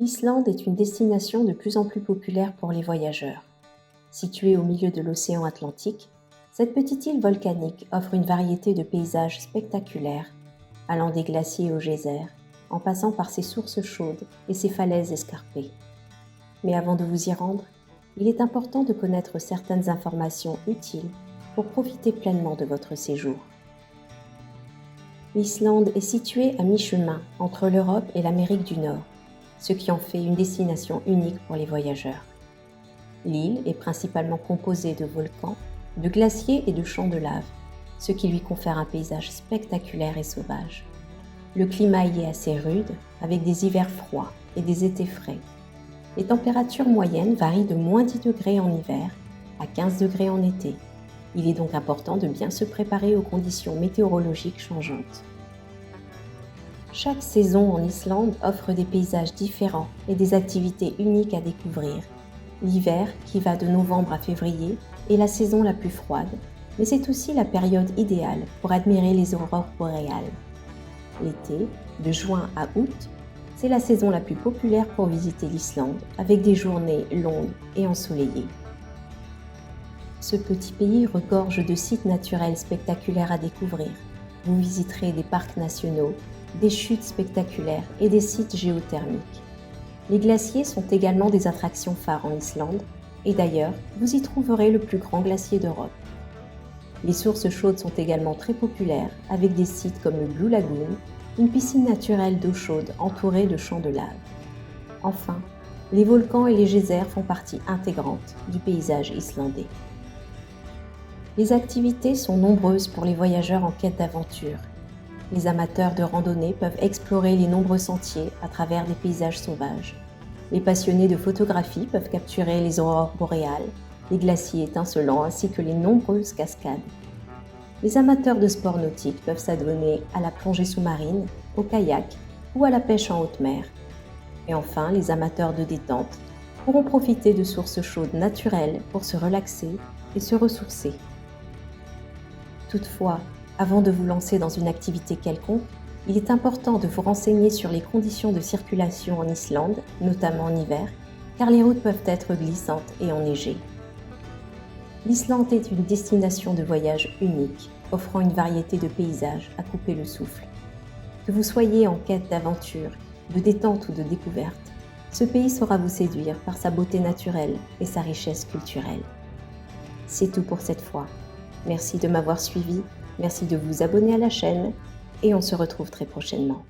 L'Islande est une destination de plus en plus populaire pour les voyageurs. Située au milieu de l'océan Atlantique, cette petite île volcanique offre une variété de paysages spectaculaires, allant des glaciers aux geysers, en passant par ses sources chaudes et ses falaises escarpées. Mais avant de vous y rendre, il est important de connaître certaines informations utiles pour profiter pleinement de votre séjour. L'Islande est située à mi-chemin entre l'Europe et l'Amérique du Nord, ce qui en fait une destination unique pour les voyageurs. L'île est principalement composée de volcans, de glaciers et de champs de lave, ce qui lui confère un paysage spectaculaire et sauvage. Le climat y est assez rude, avec des hivers froids et des étés frais. Les températures moyennes varient de -10 degrés en hiver à 15 degrés en été. Il est donc important de bien se préparer aux conditions météorologiques changeantes. Chaque saison en Islande offre des paysages différents et des activités uniques à découvrir. L'hiver, qui va de novembre à février, est la saison la plus froide, mais c'est aussi la période idéale pour admirer les aurores boréales. L'été, de juin à août, c'est la saison la plus populaire pour visiter l'Islande, avec des journées longues et ensoleillées. Ce petit pays regorge de sites naturels spectaculaires à découvrir. Vous visiterez des parcs nationaux, des chutes spectaculaires et des sites géothermiques. Les glaciers sont également des attractions phares en Islande, et d'ailleurs, vous y trouverez le plus grand glacier d'Europe. Les sources chaudes sont également très populaires, avec des sites comme le Blue Lagoon, une piscine naturelle d'eau chaude entourée de champs de lave. Enfin, les volcans et les geysers font partie intégrante du paysage islandais. Les activités sont nombreuses pour les voyageurs en quête d'aventure. Les amateurs de randonnée peuvent explorer les nombreux sentiers à travers des paysages sauvages. Les passionnés de photographie peuvent capturer les aurores boréales, les glaciers étincelants ainsi que les nombreuses cascades. Les amateurs de sports nautiques peuvent s'adonner à la plongée sous-marine, au kayak ou à la pêche en haute mer. Et enfin, les amateurs de détente pourront profiter de sources chaudes naturelles pour se relaxer et se ressourcer. Toutefois, avant de vous lancer dans une activité quelconque, il est important de vous renseigner sur les conditions de circulation en Islande, notamment en hiver, car les routes peuvent être glissantes et enneigées. L'Islande est une destination de voyage unique, offrant une variété de paysages à couper le souffle. Que vous soyez en quête d'aventure, de détente ou de découverte, ce pays saura vous séduire par sa beauté naturelle et sa richesse culturelle. C'est tout pour cette fois. Merci de m'avoir suivi. Merci de vous abonner à la chaîne et on se retrouve très prochainement.